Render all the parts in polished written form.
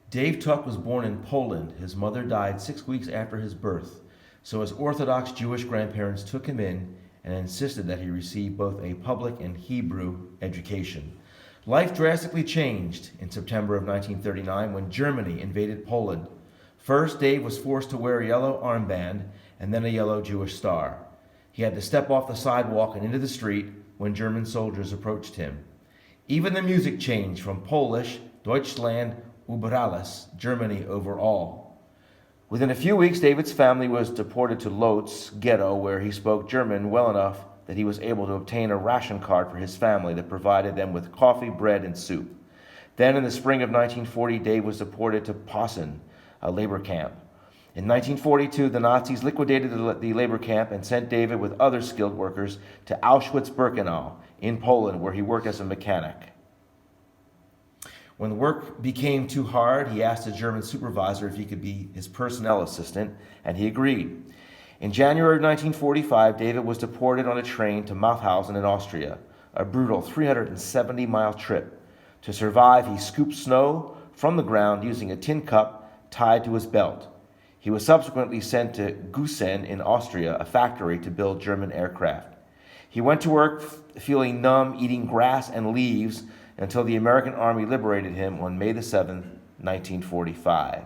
Dave Tuck was born in Poland. His mother died 6 weeks after his birth, so his Orthodox Jewish grandparents took him in and insisted that he receive both a public and Hebrew education. Life drastically changed in September of 1939 when Germany invaded Poland. First, Dave was forced to wear a yellow armband and then a yellow Jewish star. He had to step off the sidewalk and into the street when German soldiers approached him. Even the music changed from Polish, Deutschland über alles, Germany over all. Within a few weeks, David's family was deported to Lodz ghetto, where he spoke German well enough that he was able to obtain a ration card for his family that provided them with coffee, bread, and soup. Then, in the spring of 1940, Dave was deported to Posen, a labor camp. In 1942, the Nazis liquidated the labor camp and sent David with other skilled workers to Auschwitz-Birkenau in Poland, where he worked as a mechanic. When the work became too hard, he asked his German supervisor if he could be his personnel assistant, and he agreed. In January of 1945, David was deported on a train to Mauthausen in Austria, a brutal 370-mile trip. To survive, he scooped snow from the ground using a tin cup tied to his belt. He was subsequently sent to Gusen in Austria, a factory to build German aircraft. He went to work feeling numb, eating grass and leaves until the American Army liberated him on May the 7th, 1945.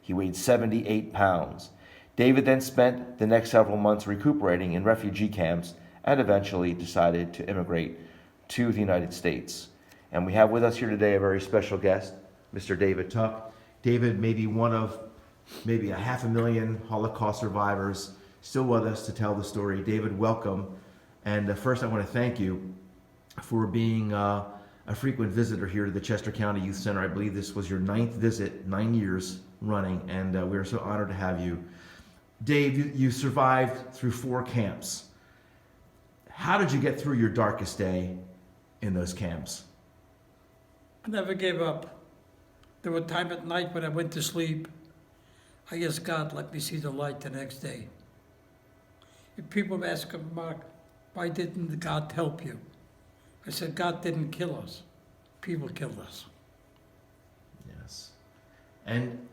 He weighed 78 pounds. David then spent the next several months recuperating in refugee camps and eventually decided to immigrate to the United States. And we have with us here today a very special guest, Mr. David Tuck. David may be one of maybe 500,000 Holocaust survivors still with us to tell the story. David, welcome. And first I want to thank you for being a frequent visitor here to the Chester County Youth Center. I believe this was your 9th visit, 9 years running, and we are so honored to have you. Dave, you survived through 4 camps. How did you get through your darkest day in those camps? I never gave up. There were times at night when I went to sleep. I asked God, let me see the light the next day. If people ask Mark, why didn't God help you? I said, God didn't kill us. People killed us. Yes. And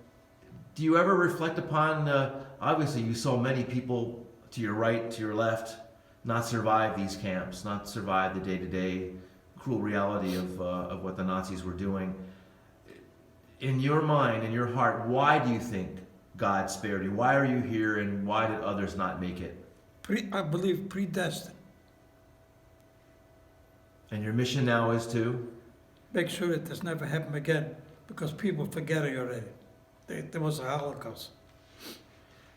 do you ever reflect upon, obviously you saw many people to your right, to your left, not survive these camps, not survive the day-to-day cruel reality of what the Nazis were doing. In your mind, in your heart, why do you think God spared you? Why are you here, and why did others not make it? I believe predestined. And your mission now is to? Make sure it does never happen again, because people forget it already. There was a Holocaust.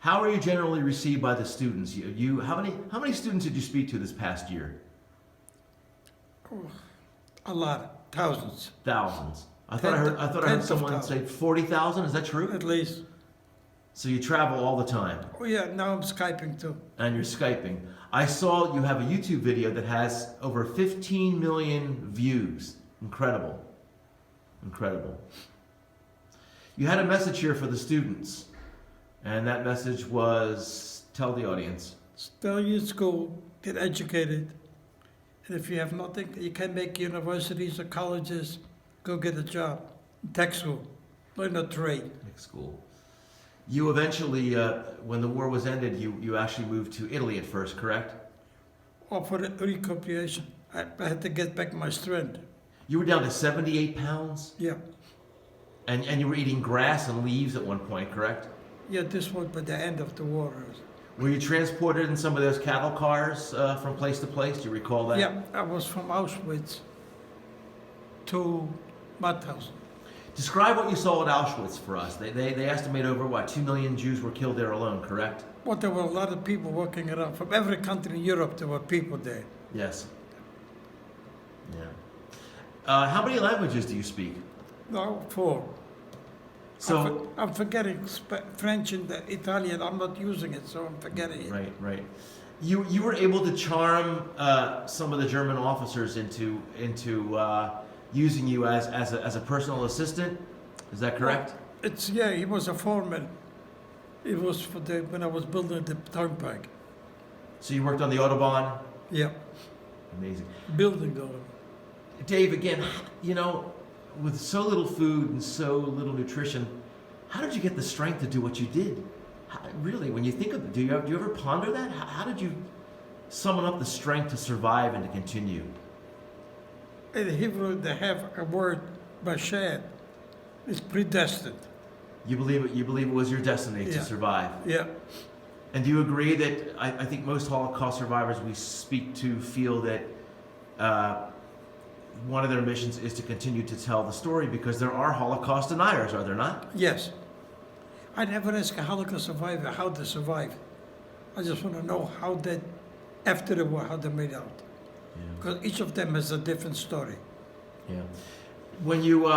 How are you generally received by the students? How many students did you speak to this past year? Oh, a lot, thousands. Thousands. I thought I heard someone say 40,000. Is that true? At least. So you travel all the time. Oh yeah, now I'm Skyping too. And you're Skyping. I saw you have a YouTube video that has over 15 million views. Incredible. Incredible. You had a message here for the students. And that message was, tell the audience. Stay in school, get educated. And if you have nothing, you can make universities or colleges, go get a job. Tech school, learn a trade. Tech school. You eventually, when the war was ended, you actually moved to Italy at first, correct? Or for the recuperation. I had to get back my strength. You were down to 78 pounds? Yeah. And you were eating grass and leaves at one point, correct? Yeah, this was by the end of the war. Were you transported in some of those cattle cars from place to place? Do you recall that? Yeah, I was from Auschwitz to Mauthausen. Describe what you saw at Auschwitz for us. They estimate over, 2 million Jews were killed there alone, correct? Well, there were a lot of people working around. From every country in Europe, there were people there. Yes. Yeah. How many languages do you speak? No, 4. So I'm forgetting French and Italian. I'm not using it, so I'm forgetting it. Right. You were able to charm some of the German officers into using you as a personal assistant. Is that correct? Well, he was a foreman. It was for when I was building the turnpike. So you worked on the Autobahn? Yeah. Amazing. Building the Autobahn. Dave, again, with so little food and so little nutrition, how did you get the strength to do what you did? Really, when you think of it, do you ever ponder that? How did you summon up the strength to survive and to continue? In Hebrew, they have a word, bashad. It's predestined. You believe it? You believe it was your destiny to Yeah. survive? Yeah. And do you agree that I think most Holocaust survivors we speak to feel that one of their missions is to continue to tell the story because there are Holocaust deniers, are there not? Yes. I never ask a Holocaust survivor how they survived. I just want to know how they, after the war, how they made out. Yeah. Because each of them has a different story. Yeah. When you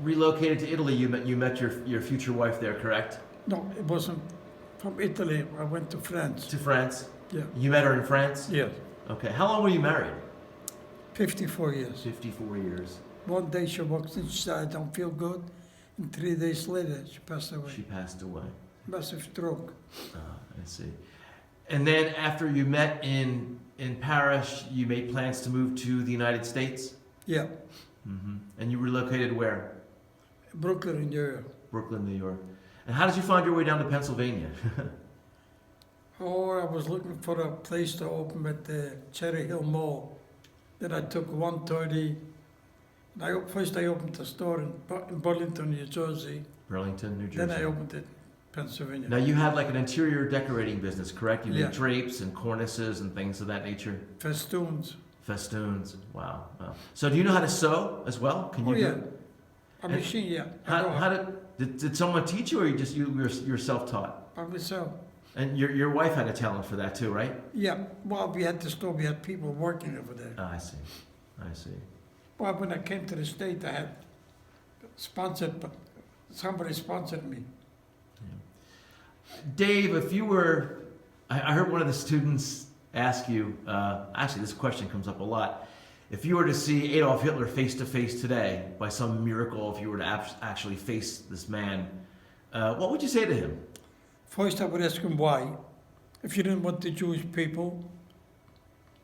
relocated to Italy, you met your future wife there, correct? No, it wasn't from Italy. I went to France. To France? Yeah. You met her in France? Yes. Okay. How long were you married? 54 years. 54 years. One day she walked in, she said, I don't feel good. And 3 days later, she passed away. She passed away. Massive stroke. I see. And then after you met in Paris, you made plans to move to the United States? Yeah. Mm-hmm. And you relocated where? Brooklyn, New York. Brooklyn, New York. And how did you find your way down to Pennsylvania? Oh, I was looking for a place to open at the Cherry Hill Mall. Then I took 130. First I opened a store in Burlington, New Jersey. Burlington, New Jersey. Then I opened it in Pennsylvania. Now you had like an interior decorating business, correct? You made Yeah. drapes and cornices and things of that nature. Festoons. Festoons. Wow. Wow. So do you know how to sew as well? Can you Oh, yeah. do it? A And machine, yeah. I know How did someone teach you, or you're self-taught? By myself. And your wife had a talent for that too, right? Yeah. Well, we had the store, we had people working over there. Ah, I see. I see. Well, when I came to the state, I had sponsored, but somebody sponsored me. Dave, if you were, I heard one of the students ask you, actually this question comes up a lot. If you were to see Adolf Hitler face to face today, by some miracle, if you were to actually face this man, what would you say to him? First, I would ask him why. If you didn't want the Jewish people,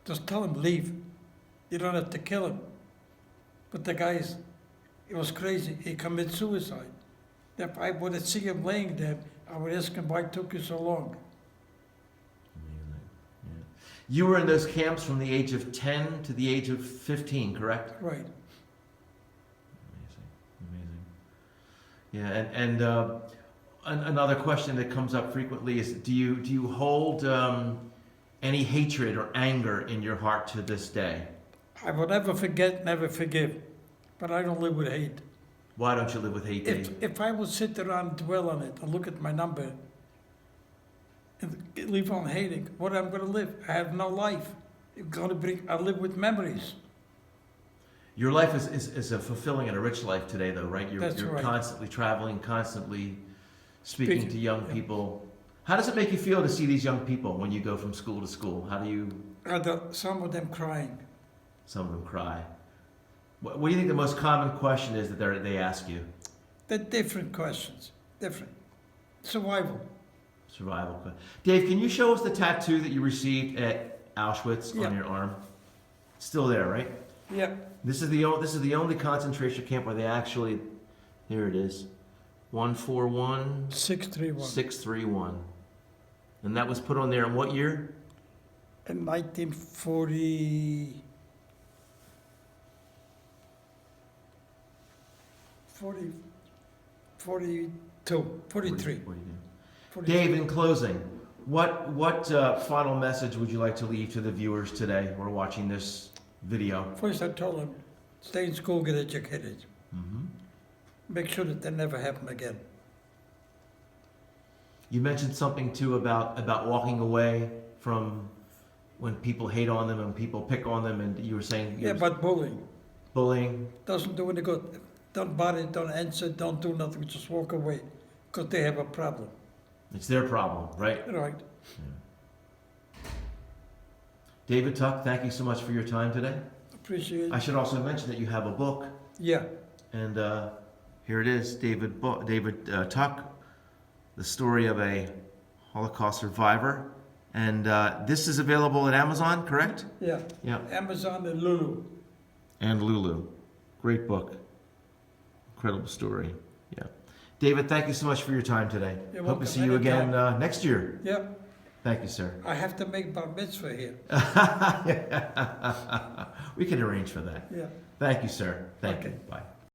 just tell him, leave. You don't have to kill him. But the guy, it was crazy. He committed suicide. If I would see him laying there, I would ask him why it took you so long. Amazing. Yeah. You were in those camps from the age of 10 to the age of 15, correct? Right. Amazing. Amazing. Yeah, another question that comes up frequently is, do you hold any hatred or anger in your heart to this day? I will never forget, never forgive. But I don't live with hate. Why don't you live with hate, Dave? If I would sit around and dwell on it and look at my number and live on hating, what I'm going to live? I have no life. I live with memories. Your life is a fulfilling and a rich life today, though, right? You're right. constantly traveling, constantly speaking to young yeah. people. How does it make you feel to see these young people when you go from school to school? How do you... Some of them crying. Some of them cry. What do you think the most common question is that they ask you? They're different questions. Different. Survival. Survival. Dave, can you show us the tattoo that you received at Auschwitz Yeah. on your arm? It's still there, right? Yeah. This is the only concentration camp where they actually... Here it is. 141... 631. 631. And that was put on there in what year? In 1940... 42, 43. 42. Dave, in closing, what final message would you like to leave to the viewers today who are watching this video? First, I told them, stay in school, get educated. Mm-hmm. Make sure that never happen again. You mentioned something too about walking away from when people hate on them and people pick on them, and you were saying Yeah, but bullying bullying. doesn't do any good. Don't bother, don't answer, don't do nothing, just walk away, because they have a problem. It's their problem, right? Right. Yeah. David Tuck, thank you so much for your time today. Appreciate I it. should also mention that you have a book, Yeah. and here it is, David Tuck, the story of a Holocaust survivor, and this is available at Amazon, correct? Yeah. Yeah. Amazon and Lulu. And Lulu. Great book. Incredible story. Yeah. David, thank you so much for your time today. You're Hope to welcome. see you again Anytime. next year. Yep, Thank you, sir. I have to make bar mitzvah here. We can arrange for that. Yeah. Thank you, sir. Thank Okay. you. Bye.